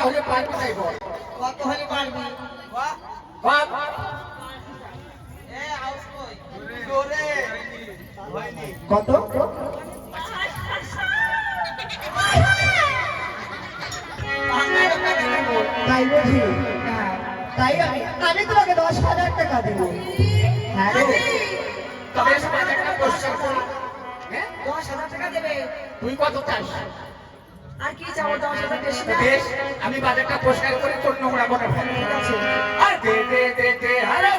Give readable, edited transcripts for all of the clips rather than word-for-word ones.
হলে পারবি তাই বল। কত হলে পারবি? বাপ কত? তাই বুঝি? তাই আমি তোমাকে 10,000 টাকা দেবো। হ্যাঁ গো। তবে বাজারটা পরিষ্কার করি। হ্যাঁ 10,000 টাকা দেবে। তুই কত চাস? আর কি চাও? 10,000 বেশি না? বেশ আমি বাজারটা পরিষ্কার করে তোর নোংরা বটা ফেলবো। ঠিক আছে। আর দে দে দে দে আরে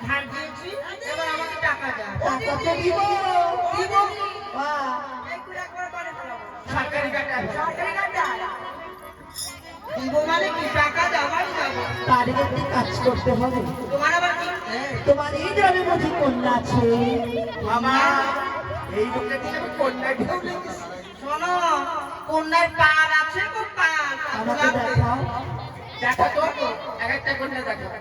ধার দিয়েছি, এবার আমাকে টাকা দাও। টাকা তো দিব। দিব? বাহ, এই কুড়ি একবার করে ফেলাবো। সরকারি গাড়ি সরকারি গাড়ি দিব মানে কি? টাকা দেওয়াই যাবো। তার একটি কাজ করতে হবে। তোমার আবার কি? তোমার এই গ্রামে বুঝি কন্যা আছে? মামা এই লোকটা দিয়ে আমি কন্যা ঢেউ লেগেছি। শোনো, কন্যার পার আছে গো, পার। আমাকে দেখাও। দেখো তো এক একটা কন্যা দেখো।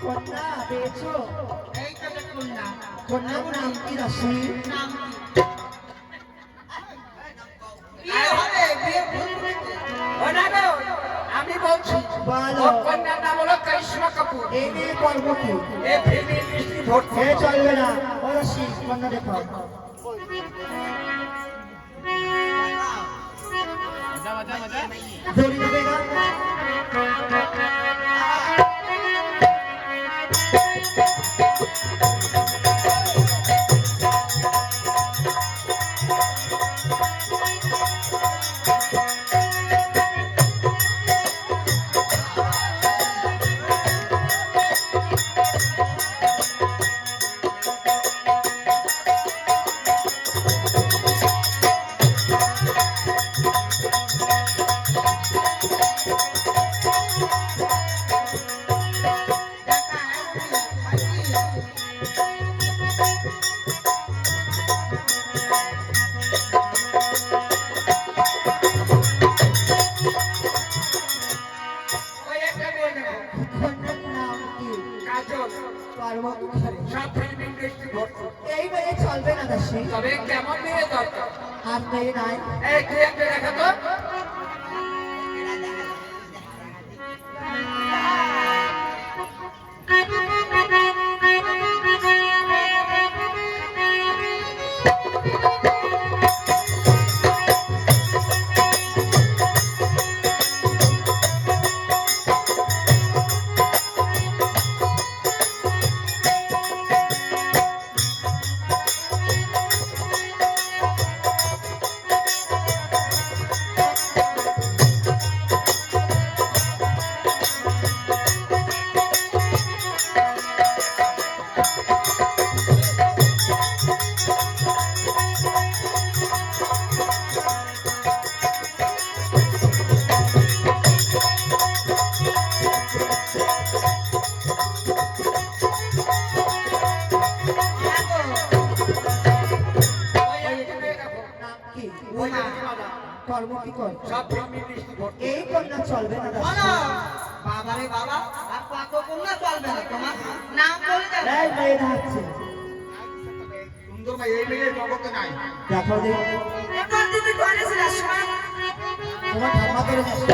কন্যা পেয়েছো? এই তো কন্যা। কন্যার নাম কি রাশি? নাম কি? বিয়ে হবে, বিয়ে হবে। ও না গো, আমি বলছি বলো। ওর কন্যার নাম হলো করিশ্মা কাপুর। এই মেয়ে করব কি? এ ফিল্মের মিষ্টি ভর্তি। এ চলবে না। ও রাশি, কন্যা দেখো। দড়ি দেবে না? ওই একটা মেয়ে দেখো, কন্যার নাম কি? কাজল। পার্বতী। সব ফিল্ম ইন্ডাস্ট্রি ভর্তি। এই মেয়ে চলবে না দাসী। তবে কেমন মেয়ে দরকার? আর মেয়ে নাই। এই তুই একটা দেখা তো। দেখেছি বাবা। কর্ম কি কর সব ভেঙে বৃষ্টি ভর্তি। এই কন্যা চলবে না দাসী। বলো বাবা রে বাবা আর কত কন্যা চলবে না তোমার নাম বলে যাবে এই মেয়ে হাঁটছে সুন্দর মেয়ে, এই মেয়ে জগতে নাই। দেখো যে এখন দিদি করেছিলাস তোমার ঠাম্মা করে যাচ্ছে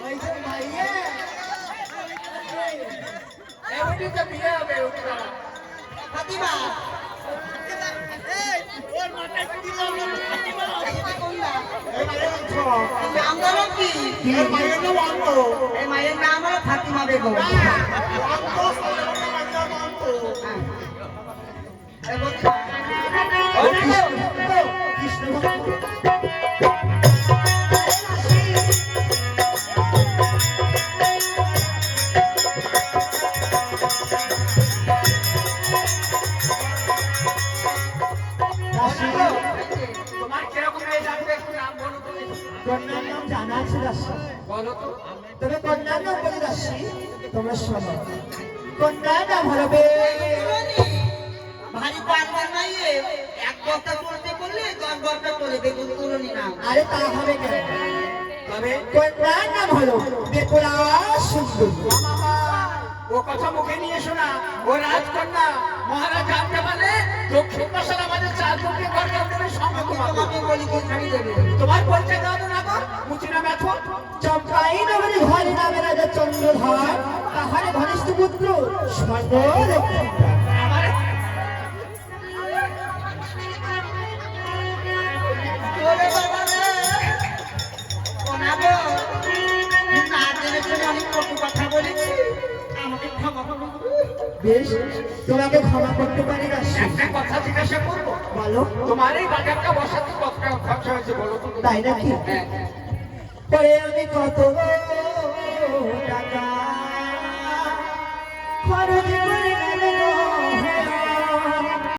ওই যে মাইয়া এমনি তো বিয়ে হবে ওকে বাবা। ফাতিমা এই মায়ের অংশ। নাম বলো কি এই মায়ের নাম অন্ত। এই মায়ের নাম হলো ফাতিমা বেগম অন্ত, সোনার মায়ের অন্ত। এই বলছি, ও কৃষ্ণ ভক্ত দাসী, তোমার কিরকম মেয়ে লাগবে একটু নাম বলো তো। কন্যার নাম জানা আছে দাসী বলো তো। তবে কন্যার নাম বলে দাসী তোমরা শোনো কন্যার নাম হবে ভারী পারবার নাই এ। এক বস্তা চলতে করলে 10 বস্তা চলে বেগুন তুলনি নাম আরে তা হবে কেন তবে কন্যার নাম হলো বেকুলা সুন্দরী ও কথা মুখে নিয়ে শোনা, ও রাজকন্যা। মহারাজ জানতে পারলে দক্ষিণ পাশার আমাদের চারজনকে ঘর কেউ সঙ্গে তোমাকে। তোমাকে বলি কি ছাড়ি দেবে তোমার পরিচয় দেওয়া তো না গো, মুচিনা মেথর। চম্পাই নগরী ঘরে নামে রাজা চন্দ্রধর তাহার ঘনিষ্ঠ পুত্র সর্বলক্ষ্মী আমার ওরে বাবা রে ওনাগো না জেনে শুনে অনেক কটু কথা বলেছি আমাকে ক্ষমা করো বেশ তোমাকে ক্ষমা করতে পারি দাসী একটা কথা জিজ্ঞাসা করবো, বলো তোমার এই বাজারটা বসাতে কত টাকা খরচা হয়েছে বলো তো। তাই নাকি হ্যাঁ। পরে আমি কত টাকা খরচ